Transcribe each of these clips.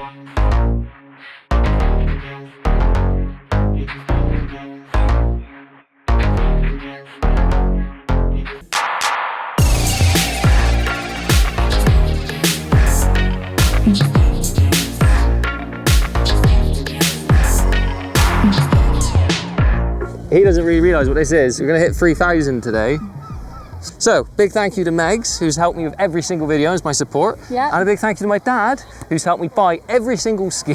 He doesn't really realise what this is. We're gonna hit 3,000 today. So, big thank you to Megs, who's helped me with every single video as my support. Yeah. And a big thank you to my dad, who's helped me buy every single ski.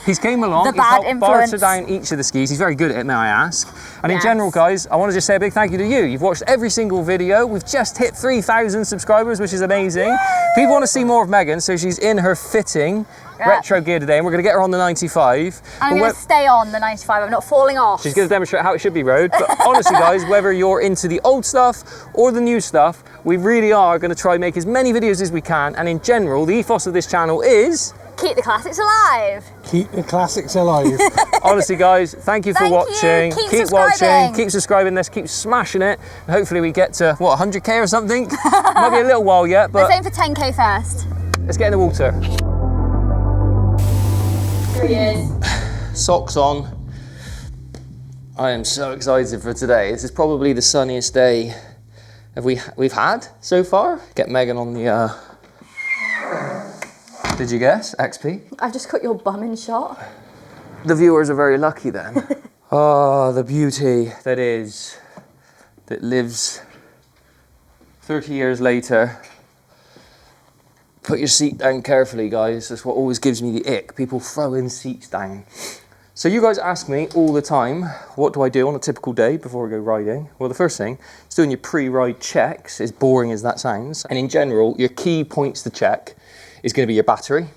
He's came along, he's helped influence. Barter down each of the skis. He's very good at it, may I ask. And in general, guys, I want to just say a big thank you to you. You've watched every single video. We've just hit 3,000 subscribers, which is amazing. Yay! People want to see more of Megan, so she's in her fitting retro gear today, and we're going to get her on the 95. And I'm going to stay on the 95, I'm not falling off. She's going to demonstrate how it should be rode. But honestly, guys, whether you're into the old stuff or the new stuff, we really are going to try and make as many videos as we can. And in general, the ethos of this channel is... keep the classics alive. Keep the classics alive. Honestly, guys, thank you for watching. Keep watching, keep subscribing this, keep smashing it. And hopefully we get to, what, 100k or something? Might be a little while yet, but... let's aim for 10k first. Let's get in the water. Here he is. Socks on. I am so excited for today. This is probably the sunniest day we've had so far. Get Megan on the... Did you guess? XP? I've just got your bum in shot. The viewers are very lucky then. Oh, the beauty that lives 30 years later. Put your seat down carefully, guys. That's what always gives me the ick. People throwing seats down. So you guys ask me all the time, what do I do on a typical day before I go riding? Well, the first thing is doing your pre-ride checks, as boring as that sounds. And in general, your key points to check is going to be your battery.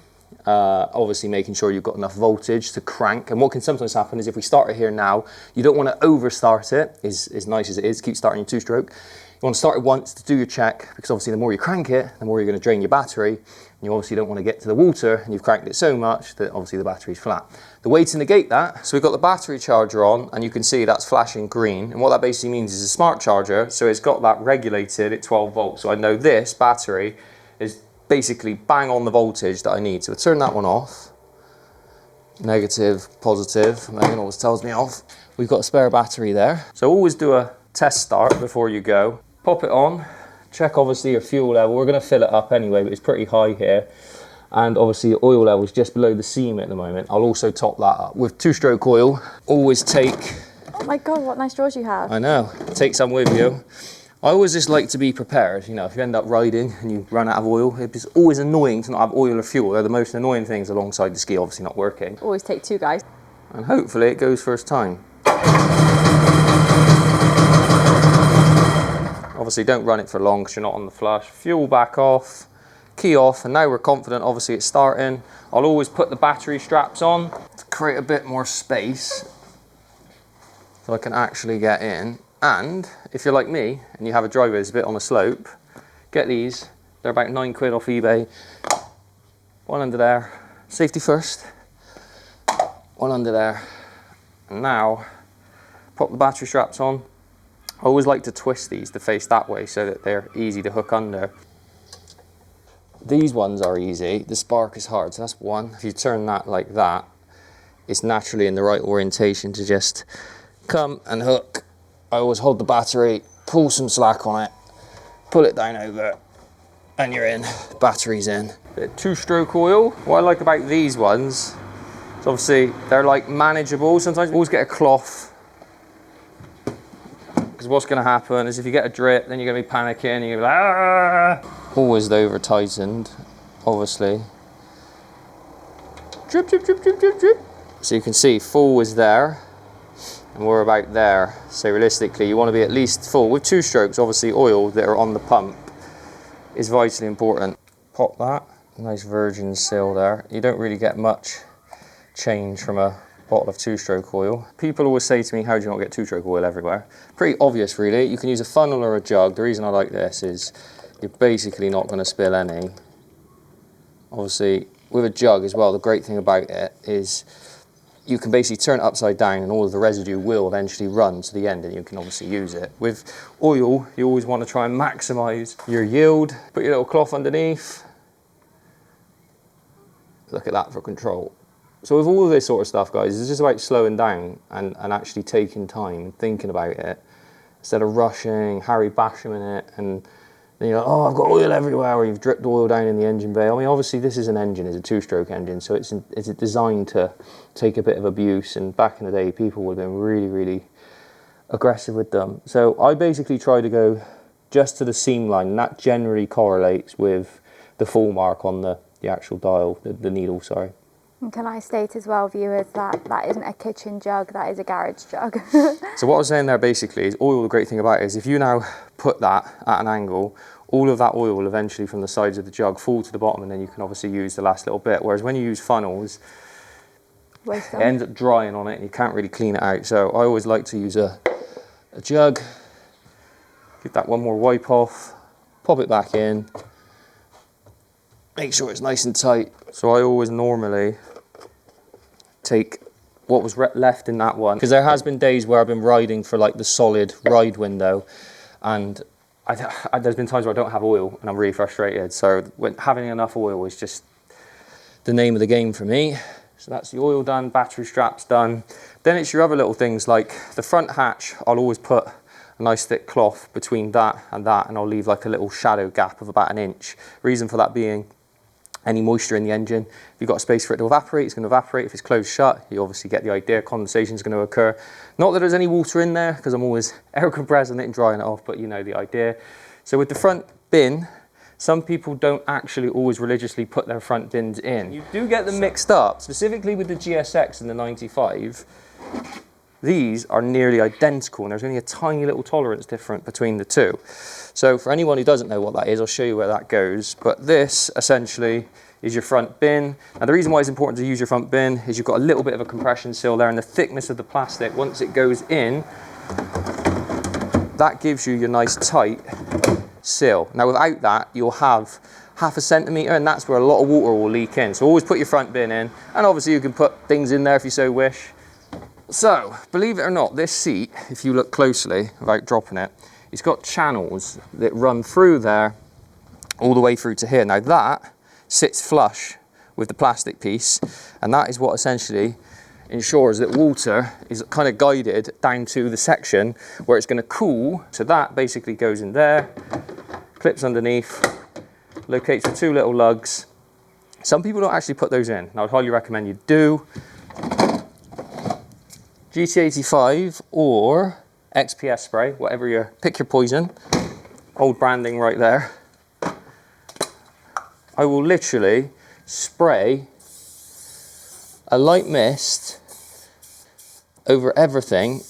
Obviously making sure you've got enough voltage to crank. And what can sometimes happen is if we start it here now, you don't want to over start it, as nice as it is, keep starting your two-stroke. You want to start it once to do your check, because obviously the more you crank it, the more you're going to drain your battery. And you obviously don't want to get to the water and you've cranked it so much that obviously the battery's flat. The way to negate that, so we've got the battery charger on and you can see that's flashing green. And what that basically means is a smart charger, so it's got that regulated at 12 volts. So I know this battery is basically bang on the voltage that I need. So I turn that one off. Negative, positive, Megan always tells me off. We've got a spare battery there. So always do a test start before you go. Pop it on, check obviously your fuel level. We're going to fill it up anyway, but it's pretty high here. And obviously your oil level is just below the seam at the moment. I'll also top that up with two-stroke oil. Always take... oh my God, what nice drawers you have. I know, take some with you. I always just like to be prepared. You know, if you end up riding and you run out of oil, it's always annoying to not have oil or fuel. They're the most annoying things alongside the ski obviously not working. Always take two, guys. And hopefully it goes first time. Obviously don't run it for long because you're not on the flush. Fuel back off, key off, and now we're confident obviously it's starting. I'll always put the battery straps on to create a bit more space so I can actually get in. And if you're like me and you have a driveway that's a bit on a slope, get these. They're about £9 off eBay. One under there, safety first. One under there. And now, pop the battery straps on. I always like to twist these to face that way so that they're easy to hook under. These ones are easy. The spark is hard, so that's one. If you turn that like that, it's naturally in the right orientation to just come and hook. I always hold the battery, pull some slack on it, pull it down over, and you're in. Battery's in. Bit of two-stroke oil. What I like about these ones is obviously they're like manageable. Sometimes you always get a cloth, because what's going to happen is if you get a drip, then you're going to be panicking, you're going to be like, ah! Always over tightened, obviously. Drip, drip, drip, drip, drip, drip. So you can see full is there. And we're about there. So realistically, you want to be at least full. With two strokes, obviously oil that are on the pump is vitally important. Pop that, nice virgin seal there. You don't really get much change from a bottle of two-stroke oil. People always say to me, how do you not get two-stroke oil everywhere? Pretty obvious really. You can use a funnel or a jug. The reason I like this is you're basically not going to spill any. Obviously, with a jug as well, the great thing about it is you can basically turn it upside down and all of the residue will eventually run to the end and you can obviously use it. With oil, you always want to try and maximize your yield. Put your little cloth underneath. Look at that for control. So with all of this sort of stuff, guys, it's just about slowing down and actually taking time and thinking about it instead of rushing, Harry Basham in it, and then you're like, oh, I've got oil everywhere, or you've dripped oil down in the engine bay. I mean, obviously this is an engine, it's a two-stroke engine, so it's designed to take a bit of abuse, and back in the day, people would have been really, really aggressive with them. So I basically try to go just to the seam line, and that generally correlates with the full mark on the actual dial, the needle, sorry. And can I state as well, viewers, that that isn't a kitchen jug, that is a garage jug. So what I was saying there basically is oil, the great thing about it is if you now put that at an angle, all of that oil will eventually from the sides of the jug fall to the bottom, and then you can obviously use the last little bit. Whereas when you use funnels, it ends up drying on it and you can't really clean it out. So I always like to use a jug, give that one more wipe off, pop it back in, make sure it's nice and tight. So I always normally take what was left in that one, because there has been days where I've been riding for like the solid ride window, and there's been times where I don't have oil and I'm really frustrated. So having enough oil is just the name of the game for me. So that's the oil done, battery straps done. Then it's your other little things like the front hatch. I'll always put a nice thick cloth between that, and I'll leave like a little shadow gap of about 1 inch. Reason for that being any moisture in the engine. If you've got space for it to evaporate, it's going to evaporate. If it's closed shut, you obviously get the idea, condensation is going to occur. Not that there's any water in there, because I'm always air compressing it and drying it off, but you know the idea. So with the front bin, some people don't actually always religiously put their front bins in. You do get them mixed up, specifically with the GSX and the 95. These are nearly identical, and there's only a tiny little tolerance difference between the two. So for anyone who doesn't know what that is, I'll show you where that goes. But this essentially is your front bin. Now the reason why it's important to use your front bin is you've got a little bit of a compression seal there, and the thickness of the plastic, once it goes in, that gives you your nice tight seal. Now without that, you'll have 1/2 centimetre, and that's where a lot of water will leak in. So always put your front bin in, and obviously you can put things in there if you so wish. So, believe it or not, this seat, if you look closely, without dropping it, it's got channels that run through there, all the way through to here. Now that sits flush with the plastic piece, and that is what essentially ensures that water is kind of guided down to the section where it's going to cool. So that basically goes in there, clips underneath, locates the 2 little lugs. Some people don't actually put those in, and I would highly recommend you do. GT85 or XPS spray, whatever you pick your poison. Old branding right there. I will literally spray a light mist over everything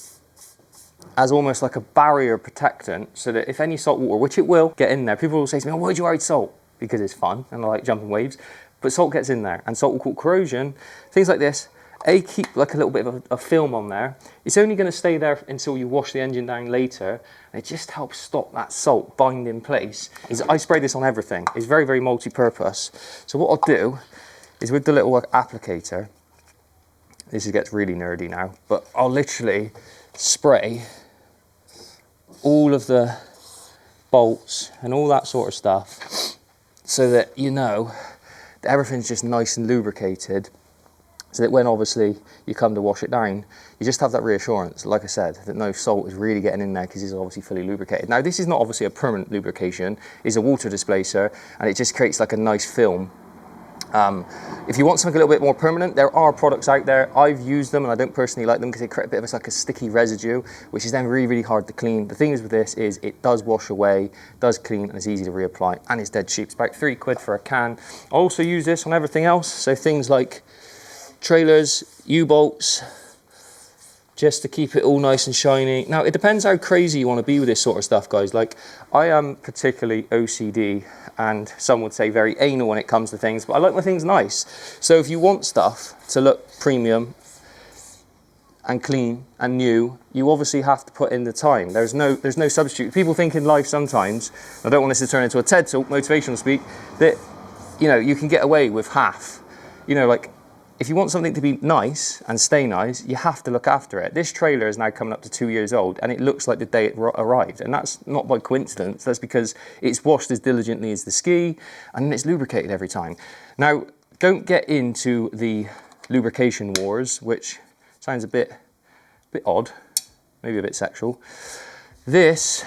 as almost like a barrier protectant, so that if any salt water, which it will, get in there. People will say to me, oh, why do you ride salt? Because it's fun and I like jumping waves. But salt gets in there, and salt will cause corrosion, things like this. Keep like a little bit of a film on there. It's only going to stay there until you wash the engine down later, and it just helps stop that salt bind in place. I spray this on everything. It's very, very multi-purpose. So what I'll do is with the little applicator, this gets really nerdy now, but I'll literally spray all of the bolts and all that sort of stuff, so that you know that everything's just nice and lubricated, so that when obviously you come to wash it down, you just have that reassurance, like I said, that no salt is really getting in there, because it's obviously fully lubricated. Now this is not obviously a permanent lubrication, it's a water displacer, and it just creates like a nice film. If you want something a little bit more permanent, there are products out there. I've used them and I don't personally like them because they create a bit of like a sticky residue, which is then really, really hard to clean. The thing is with this is it does wash away, does clean, and it's easy to reapply, and it's dead cheap. It's about £3 for a can. I also use this on everything else, so things like trailers, U-bolts, just to keep it all nice and shiny. Now it depends how crazy you want to be with this sort of stuff, guys. Like I am particularly OCD, and some would say very anal when it comes to things, but I like my things nice. So if you want stuff to look premium and clean and new, you obviously have to put in the time. There's no substitute. People think in life sometimes, I don't want this to turn into a TED talk, motivational speak, that you know you can get away with half. You know, like if you want something to be nice and stay nice, you have to look after it. This trailer is now coming up to 2 years old, and it looks like the day it arrived. And that's not by coincidence. That's because it's washed as diligently as the ski, and it's lubricated every time. Now, don't get into the lubrication wars, which sounds a bit odd, maybe a bit sexual. This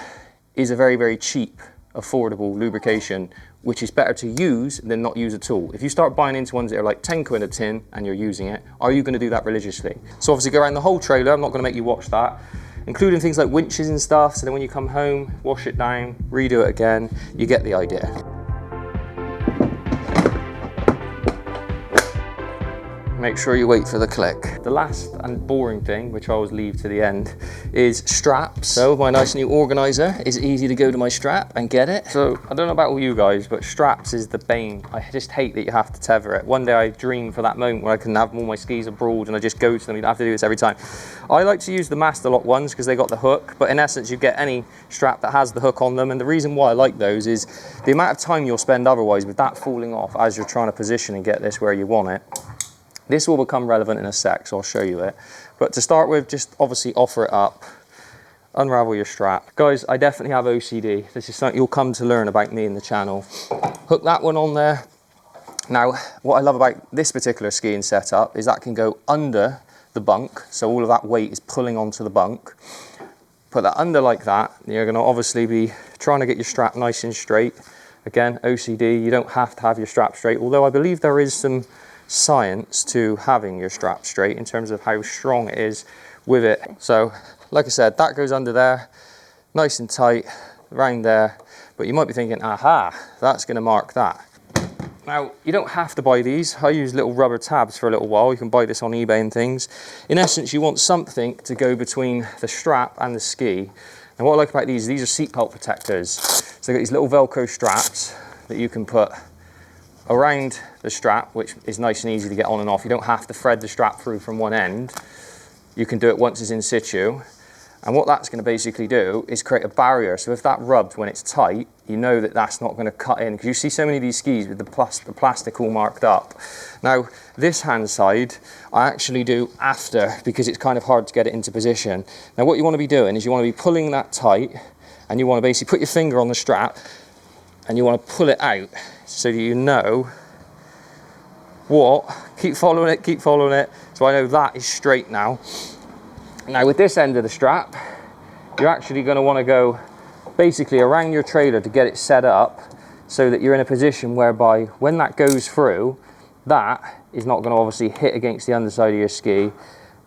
is a very, very cheap, affordable lubrication, which is better to use than not use at all. If you start buying into ones that are like 10 quid a tin and you're using it, are you going to do that religiously? So obviously go around the whole trailer, I'm not going to make you watch that, including things like winches and stuff, so then when you come home, wash it down, redo it again, you get the idea. Make sure you wait for the click. The last and boring thing, which I always leave to the end, is straps. So my nice new organizer is easy to go to my strap and get it. So I don't know about all you guys, but straps is the bane. I just hate that you have to tether it. One day I dream for that moment where I can have all my skis abroad and I just go to them. You don't have to do this every time. I like to use the Master Lock ones because they got the hook, but in essence you get any strap that has the hook on them. And the reason why I like those is the amount of time you'll spend otherwise with that falling off as you're trying to position and get this where you want it. This will become relevant in a sec, so I'll show you it. But to start with, just obviously offer it up, unravel your strap. Guys, I definitely have OCD. This is something you'll come to learn about me in the channel. Hook that one on there. Now, what I love about this particular skiing setup is that can go under the bunk, so all of that weight is pulling onto the bunk. Put that under like that, you're gonna obviously be trying to get your strap nice and straight. Again, OCD, you don't have to have your strap straight, although I believe there is some science to having your strap straight in terms of how strong it is with it. So like I said, that goes under there nice and tight around there, but you might be thinking, aha, that's going to mark that. Now you don't have to buy these. I use little rubber tabs for a little while. You can buy this on eBay and things. In essence, you want something to go between the strap and the ski. And what I like about these are seatbelt protectors. So they've got these little Velcro straps that you can put around the strap, which is nice and easy to get on and off. You don't have to thread the strap through from one end. You can do it once it's in situ. And what that's going to basically do is create a barrier. So if that rubs when it's tight, you know that that's not going to cut in. Because you see so many of these skis with the plastic all marked up. Now, this hand side, I actually do after because it's kind of hard to get it into position. Now, what you want to be doing is you want to be pulling that tight and you want to basically put your finger on the strap and you want to pull it out so that you know what, keep following it, so I know that is straight now. Now with this end of the strap, you're actually going to want to go basically around your trailer to get it set up so that you're in a position whereby when that goes through, that is not going to obviously hit against the underside of your ski.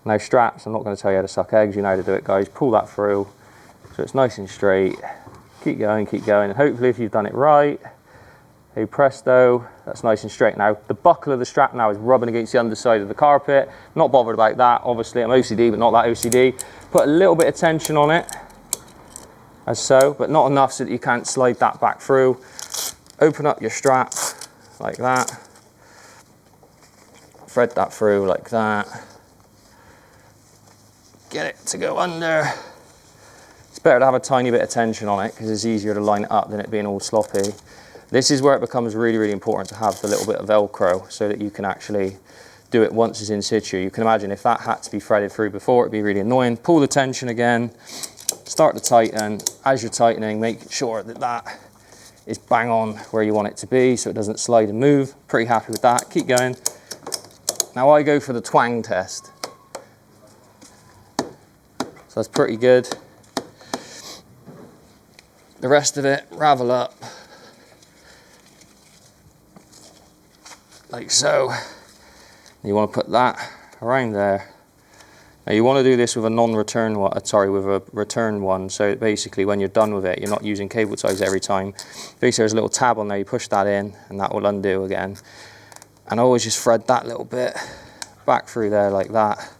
Now straps, I'm not going to tell you how to suck eggs, you know how to do it guys, pull that through so it's nice and straight. Keep going, and hopefully if you've done it right, hey presto, that's nice and straight. Now, the buckle of the strap now is rubbing against the underside of the carpet. Not bothered about that, obviously I'm OCD, but not that OCD. Put a little bit of tension on it, as so, but not enough so that you can't slide that back through. Open up your strap, like that. Thread that through, like that. Get it to go under. It's better to have a tiny bit of tension on it because it's easier to line it up than it being all sloppy. This is where it becomes really, really important to have the little bit of Velcro so that you can actually do it once it's in situ. You can imagine if that had to be threaded through before, it'd be really annoying. Pull the tension again, start to tighten. As you're tightening, make sure that that is bang on where you want it to be so it doesn't slide and move. Pretty happy with that. Keep going. Now I go for the twang test. So that's pretty good. The rest of it, ravel up. Like so. You want to put that around there. Now you want to do this with a non-return one, with a return one, so basically when you're done with it, you're not using cable ties every time. Basically there's a little tab on there, you push that in and that will undo again. And I always just thread that little bit back through there like that.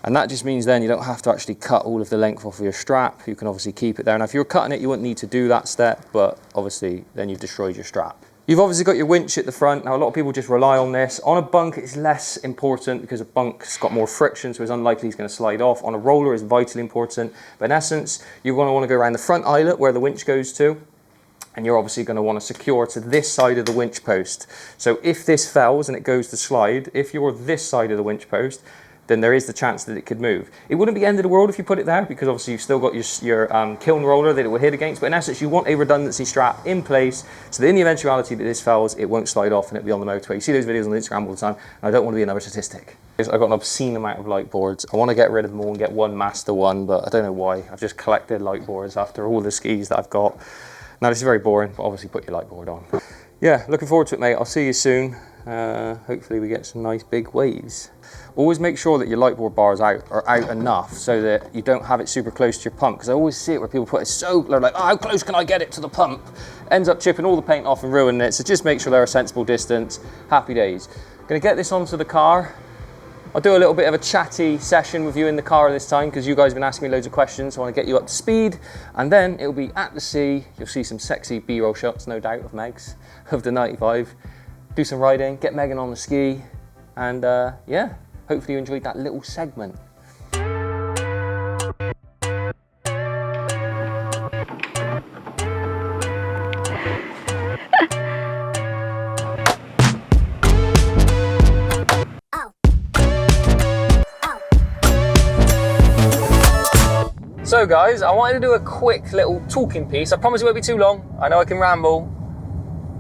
And that just means then you don't have to actually cut all of the length off of your strap. You can obviously keep it there. Now if you're cutting it, you wouldn't need to do that step, but obviously then you've destroyed your strap. You've obviously got your winch at the front. Now a lot of people just rely on this. On a bunk it's less important because a bunk's got more friction, so it's unlikely it's going to slide off. On a roller it's vitally important. But in essence, you're going to want to go around the front eyelet where the winch goes to. And you're obviously going to want to secure to this side of the winch post. So if this fails and it goes to slide, if you're this side of the winch post, then there is the chance that it could move. It wouldn't be the end of the world if you put it there, because obviously you've still got your kiln roller that it will hit against, but in essence you want a redundancy strap in place so that in the eventuality that this fails, it won't slide off and it'll be on the motorway. You see those videos on Instagram all the time, and I don't want to be another statistic. I've got an obscene amount of light boards. I want to get rid of them all and get one master one, but I don't know why. I've just collected light boards after all the skis that I've got. Now this is very boring, but obviously put your light board on. Yeah, looking forward to it, mate. I'll see you soon. Hopefully we get some nice big waves. Always make sure that your light board bars are out enough so that you don't have it super close to your pump, because I always see it where people put it so, they're like, oh, how close can I get it to the pump? Ends up chipping all the paint off and ruining it. So just make sure they're a sensible distance. Happy days. Gonna get this onto the car. I'll do a little bit of a chatty session with you in the car this time, because you guys have been asking me loads of questions, so I want to get you up to speed. And then it'll be at the sea. You'll see some sexy B-roll shots, no doubt, of Megs, of the 95. Do some riding, get Megan on the ski, and yeah, hopefully you enjoyed that little segment. So guys, I wanted to do a quick little talking piece. I promise it won't be too long. I know I can ramble.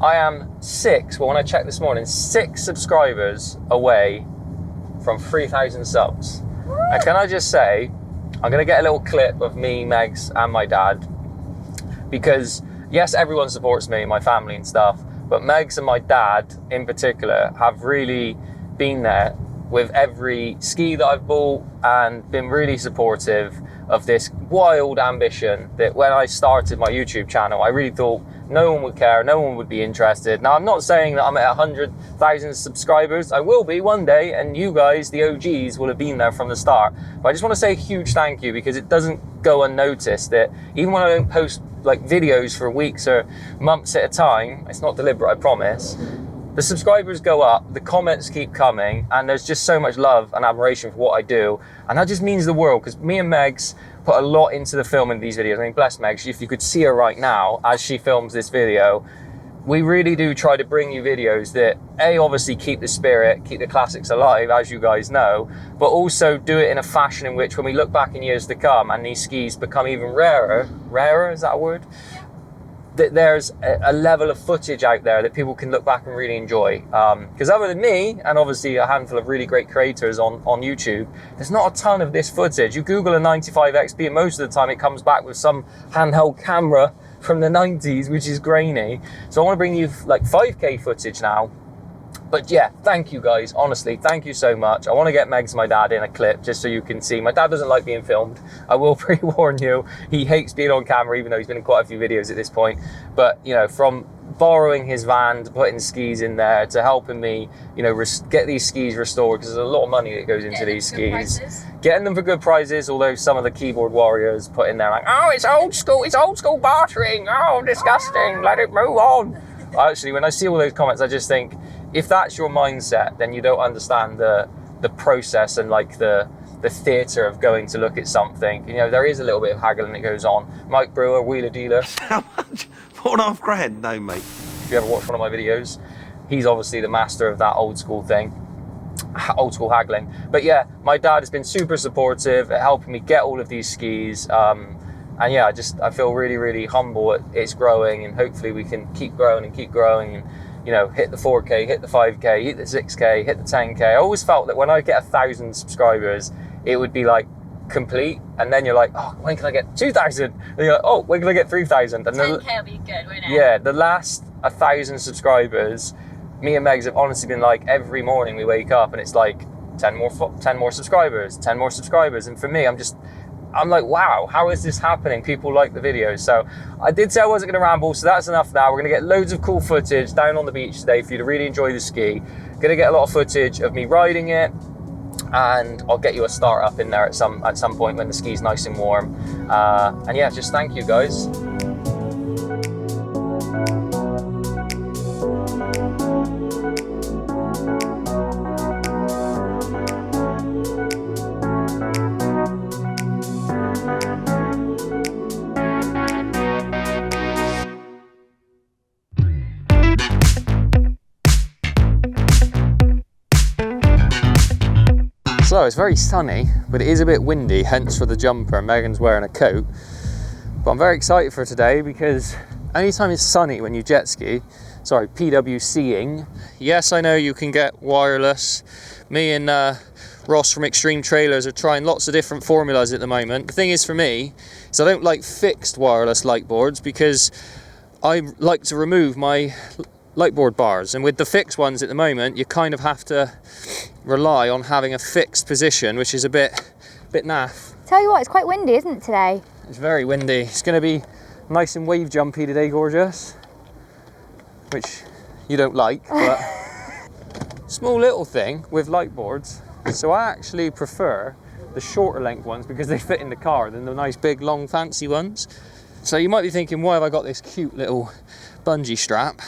I am 6, well when I checked this morning, 6 subscribers away from 3,000 subs. And can I just say, I'm gonna get a little clip of me, Megs, and my dad. Because yes, everyone supports me, my family and stuff, but Megs and my dad in particular have really been there with every ski that I've bought and been really supportive of this wild ambition that when I started my YouTube channel, I really thought no one would care, no one would be interested. Now, I'm not saying that I'm at 100,000 subscribers. I will be one day, and you guys, the OGs, will have been there from the start. But I just want to say a huge thank you, because it doesn't go unnoticed that even when I don't post like videos for weeks or months at a time, it's not deliberate, I promise, the subscribers go up, the comments keep coming, and there's just so much love and admiration for what I do. And that just means the world, because me and Megs put a lot into the filming of these videos. I mean, bless Megs, if you could see her right now as she films this video, we really do try to bring you videos that, A, obviously keep the spirit, keep the classics alive, as you guys know, but also do it in a fashion in which when we look back in years to come and these skis become even rarer, is that a word? That there's a level of footage out there that people can look back and really enjoy. Because other than me, and obviously a handful of really great creators on YouTube, there's not a ton of this footage. You Google a 95 XP and most of the time it comes back with some handheld camera from the 90s, which is grainy. So I want to bring you like 5K footage now. But yeah, thank you guys, honestly, thank you so much. I want to get Megs and my dad in a clip just so you can see. My dad doesn't like being filmed. I will pre-warn you, he hates being on camera, even though he's been in quite a few videos at this point. But, you know, from borrowing his van to putting skis in there to helping me, you know, get these skis restored, because there's a lot of money that goes into these skis. Getting them for good prices, although some of the keyboard warriors put in there like, oh, it's old school bartering, oh, disgusting, let it move on. Actually, when I see all those comments, I just think, if that's your mindset, then you don't understand the process and like the theatre of going to look at something. You know, there is a little bit of haggling that goes on. Mike Brewer, wheeler dealer. How much? $4.5 grand? No, mate. If you ever watch one of my videos, he's obviously the master of that old school thing, old school haggling. But yeah, my dad has been super supportive at helping me get all of these skis. And yeah, I feel really, really humble. It's growing, and hopefully we can keep growing and, you know, hit the 4K, hit the 5K, hit the 6K, hit the 10K. I always felt that when I get 1,000 subscribers, it would be like complete. And then you're like, oh, when can I get 2,000? And you're like, oh, when can I get 3,000? And 10K will be good, won't it? Yeah, the last 1,000 subscribers, me and Megs have honestly been like, every morning we wake up and it's like 10 more subscribers, 10 more subscribers. And for me, I'm like, wow, how is this happening? People like the videos. So I did say I wasn't going to ramble, so that's enough now. We're going to get loads of cool footage down on the beach today for you to really enjoy the ski. Going to get a lot of footage of me riding it, and I'll get you a start up in there at some point when the ski's nice and warm. And yeah, just thank you guys. So it's very sunny, but it is a bit windy, hence for the jumper. Megan's wearing a coat. But I'm very excited for today because anytime it's sunny when you jet ski, sorry, PWCing, yes, I know you can get wireless. Me and Ross from Extreme Trailers are trying lots of different formulas at the moment. The thing is for me, is I don't like fixed wireless light boards because I like to remove my light board bars, and with the fixed ones at the moment you kind of have to rely on having a fixed position, which is a bit naff. Tell you what, it's quite windy, isn't it, today? It's very windy. It's going to be nice and wave jumpy today, gorgeous, which you don't like, but small little thing with light boards. So I actually prefer the shorter length ones because they fit in the car than the nice big long fancy ones. So you might be thinking, why have I got this cute little bungee strap?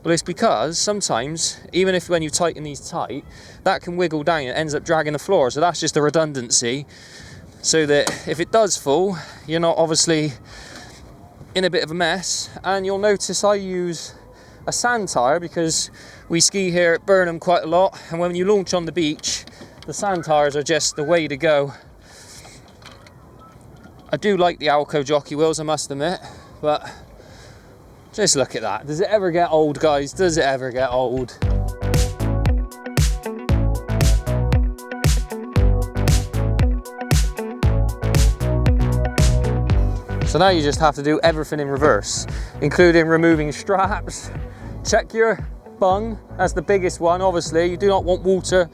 Well, it's because sometimes, even if when you tighten these tight, that can wiggle down and it ends up dragging the floor. So that's just a redundancy, so that if it does fall, you're not obviously in a bit of a mess. And you'll notice I use a sand tire because we ski here at Burnham quite a lot. And when you launch on the beach, the sand tires are just the way to go. I do like the Alco jockey wheels, I must admit, but just look at that. Does it ever get old, guys? Does it ever get old? So now you just have to do everything in reverse, including removing straps. Check your bung, that's the biggest one, obviously. You do not want water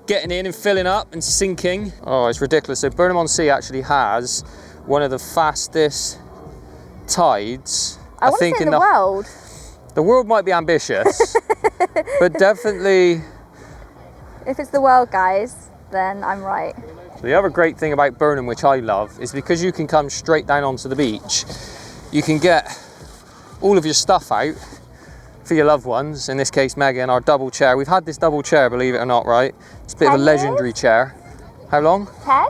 getting in and filling up and sinking. Oh, it's ridiculous. So Burnham on Sea actually has one of the fastest tides, I think, in the world. The world might be ambitious, but definitely. If it's the world, guys, then I'm right. The other great thing about Burnham, which I love, is because you can come straight down onto the beach, you can get all of your stuff out for your loved ones. In this case, Megan, our double chair. We've had this double chair, believe it or not, right? It's a bit of a legendary chair. How long? 10?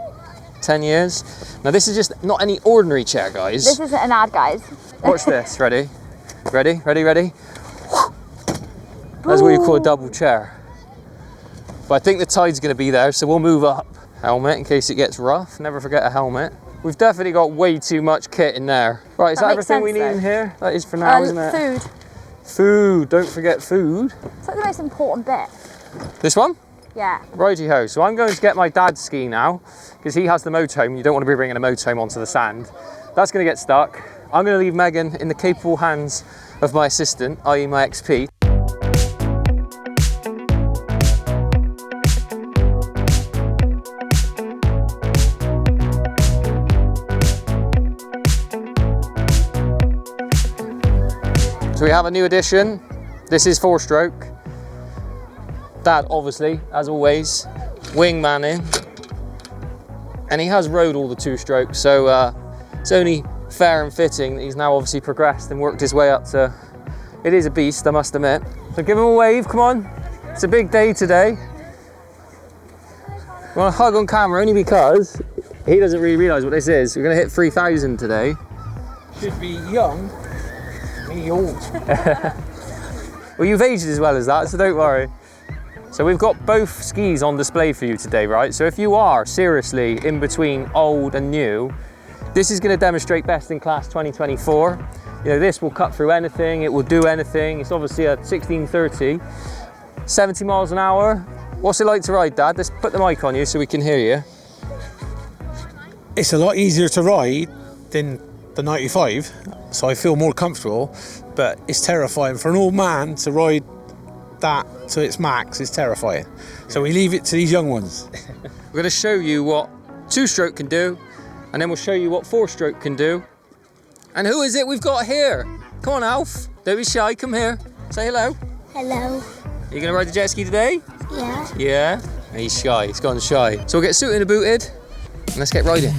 10 years. Now this is just not any ordinary chair, guys. This isn't an ad, guys. Watch this, ready? Ready, ready, ready? That's what you call a double chair. But I think the tide's gonna be there, so we'll move up. Helmet in case it gets rough, never forget a helmet. We've definitely got way too much kit in there. Right, is that everything we need in here? That is for now, isn't it? Food. Food, don't forget food. It's like the most important bit. This one? Yeah. Righty-ho, so I'm going to get my dad's ski now, because he has the motorhome. You don't want to be bringing a motorhome onto the sand. That's going to get stuck. I'm going to leave Megan in the capable hands of my assistant, i.e. my XP. So we have a new addition. This is 4-stroke. Dad, obviously, as always, wingmanning. And he has rode all the 2-strokes, so it's only fair and fitting that he's now obviously progressed and worked his way up to... It is a beast, I must admit. So give him a wave, come on. It's a big day today. We want to hug on camera only because he doesn't really realise what this is. We're going to hit 3,000 today. Should be young, me old. Well, you've aged as well as that, so don't worry. So we've got both skis on display for you today, right? So if you are seriously in between old and new, this is going to demonstrate best in class 2024. You know, this will cut through anything, it will do anything. It's obviously a 1630, 70 miles an hour. What's it like to ride, Dad? Let's put the mic on you so we can hear you. It's a lot easier to ride than the 95, so I feel more comfortable, but it's terrifying for an old man to ride that to its max. Is terrifying. So we leave it to these young ones. We're going to show you what 2-stroke can do, and then we'll show you what 4-stroke can do. And who is it we've got here? Come on, Alf. Don't be shy. Come here. Say hello. Hello. Are you going to ride the jet ski today? Yeah. Yeah? He's shy. He's gone shy. So we'll get suited and booted, and let's get riding.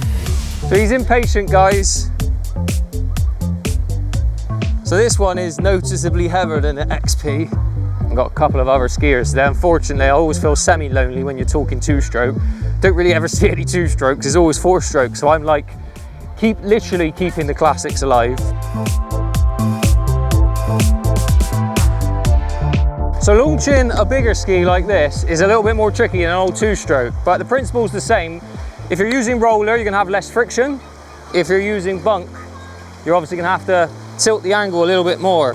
So he's impatient, guys. So this one is noticeably heavier than the XP. I've got a couple of other skiers today. Unfortunately, I always feel semi-lonely when you're talking 2-stroke. Don't really ever see any 2-strokes, it's always 4-stroke. So I'm like, literally keeping the classics alive. So launching a bigger ski like this is a little bit more tricky than an old two-stroke, but the principle's the same. If you're using roller, you're gonna have less friction. If you're using bunk, you're obviously gonna have to tilt the angle a little bit more.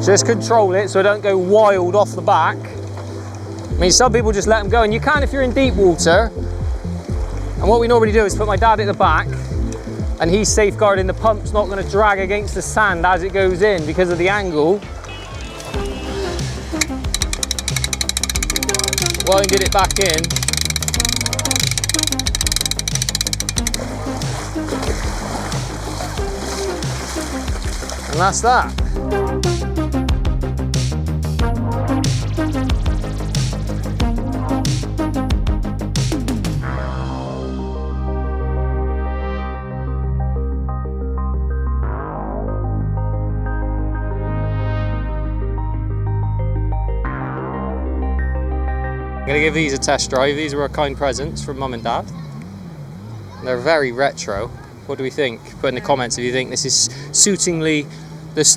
Just control it so it don't go wild off the back. I mean, some people just let them go, and you can if you're in deep water. And what we normally do is put my dad at the back, and he's safeguarding the pump's not going to drag against the sand as it goes in because of the angle. Well, I can get it back in. And that's that. I'm going to give these a test drive. These were a kind presents from Mum and Dad. They're very retro. What do we think? Put in the comments if you think this is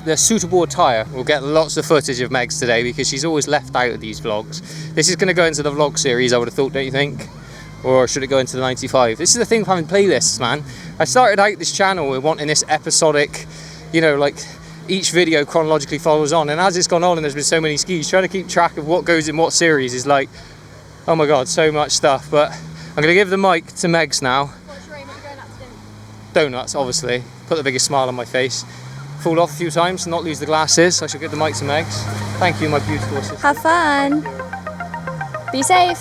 they're suitable attire. We'll get lots of footage of Megs today because she's always left out of these vlogs. This is going to go into the vlog series, I would have thought, don't you think? Or should it go into the 95? This is the thing with having playlists, man. I started out this channel with wanting this episodic, you know, like each video chronologically follows on. And as it's gone on and there's been so many skis, trying to keep track of what goes in what series is like, oh my God, so much stuff. But I'm going to give the mic to Megs now. What's your aim? What are you going out to do? Donuts, obviously. Put the biggest smile on my face. Fall off a few times to not lose the glasses. I shall give the mic to Megs. Thank you, my beautiful assistant. Have fun. Be safe.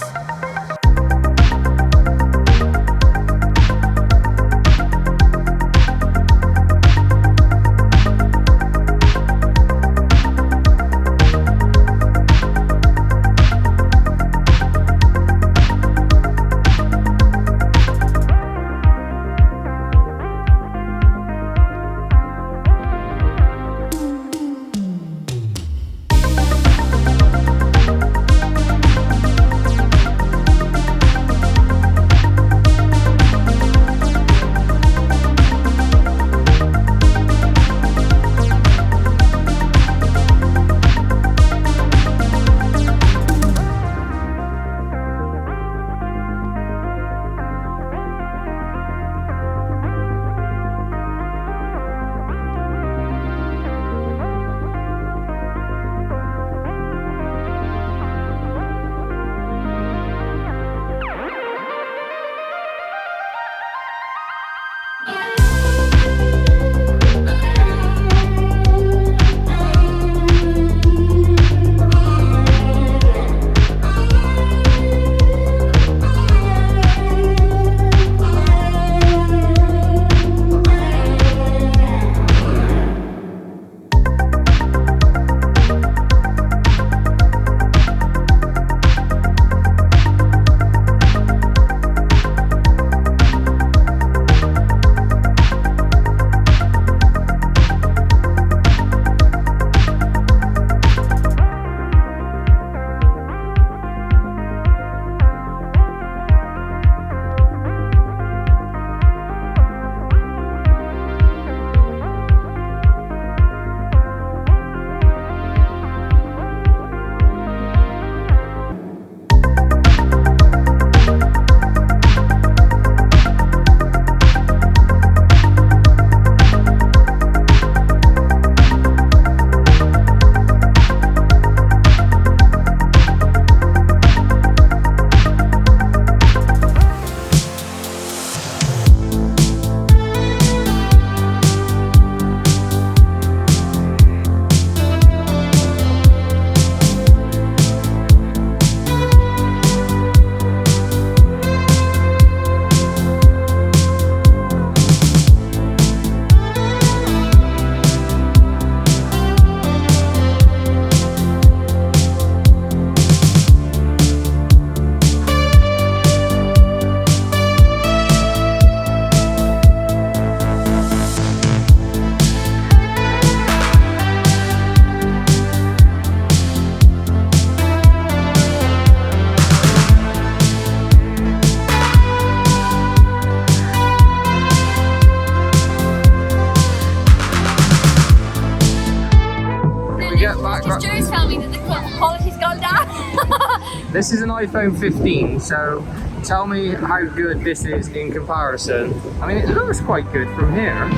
get back. Just Joe's telling me that the quality's gone down. This is an iPhone 15, so tell me how good this is in comparison. I mean, it looks quite good from here.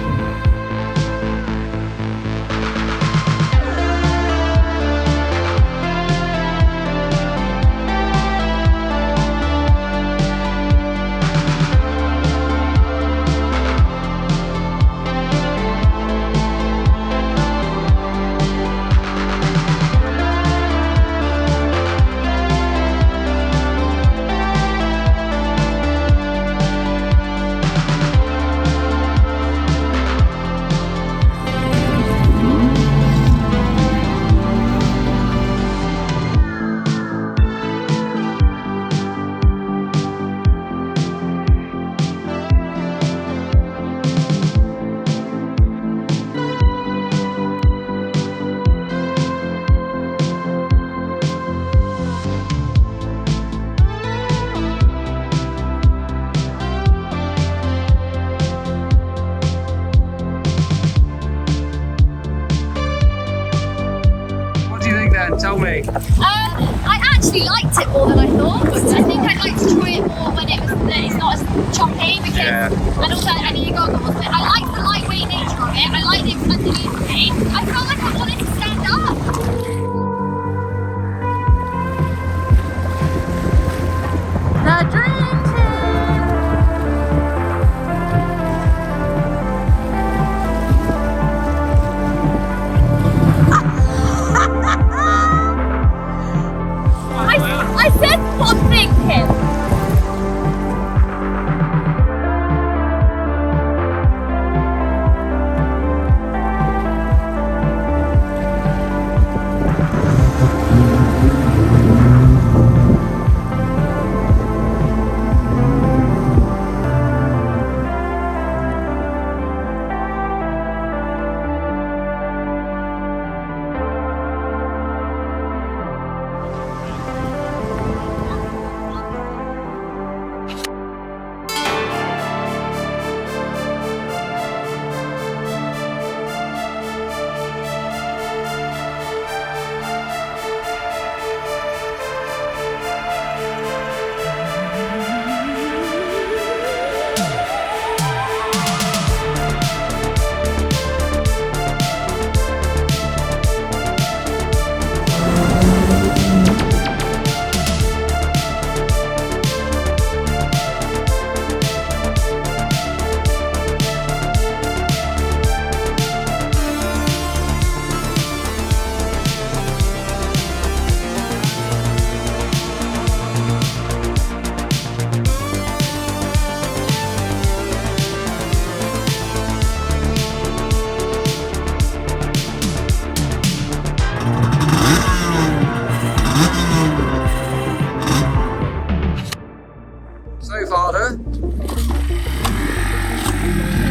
Tell me. I actually liked it more than I thought. I think I'd like to try it more when it's not as choppy because and also any goggles. But I like the lightweight nature of it. I like it underneath me. I felt like I wanted to stand up. The dream team. I said what I'm thinking.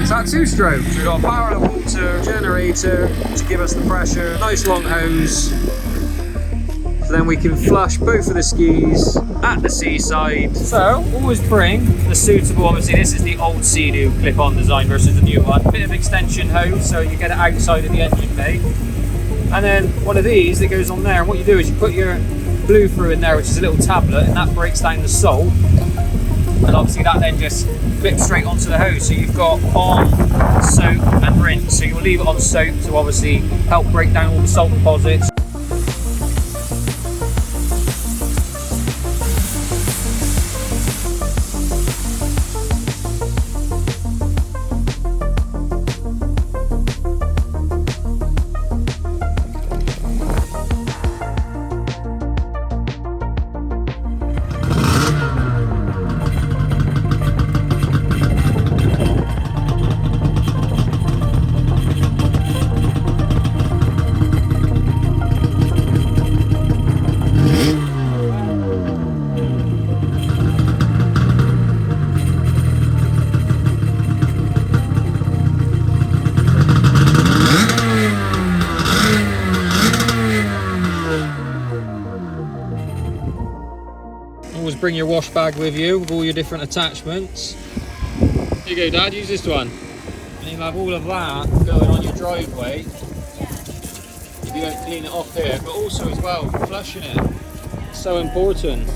It's that two strokes. We've got a power of water generator to give us the pressure, nice long hose. So then we can flush both of the skis at the seaside. So always bring the suitable, obviously this is the old Seadoo clip-on design versus the new one. Bit of extension hose so you get it outside of the engine bay. And then one of these that goes on there, and what you do is you put your blue through in there, which is a little tablet, and that breaks down the salt. And obviously that then just flips straight onto the hose. So you've got on, soak and rinse. So you'll leave it on soak to obviously help break down all the salt deposits. Always bring your wash bag with you with all your different attachments. Here you go, Dad, use this one. And you'll have all of that going on your driveway. if you don't clean it off here, but also as well, flushing it. So important.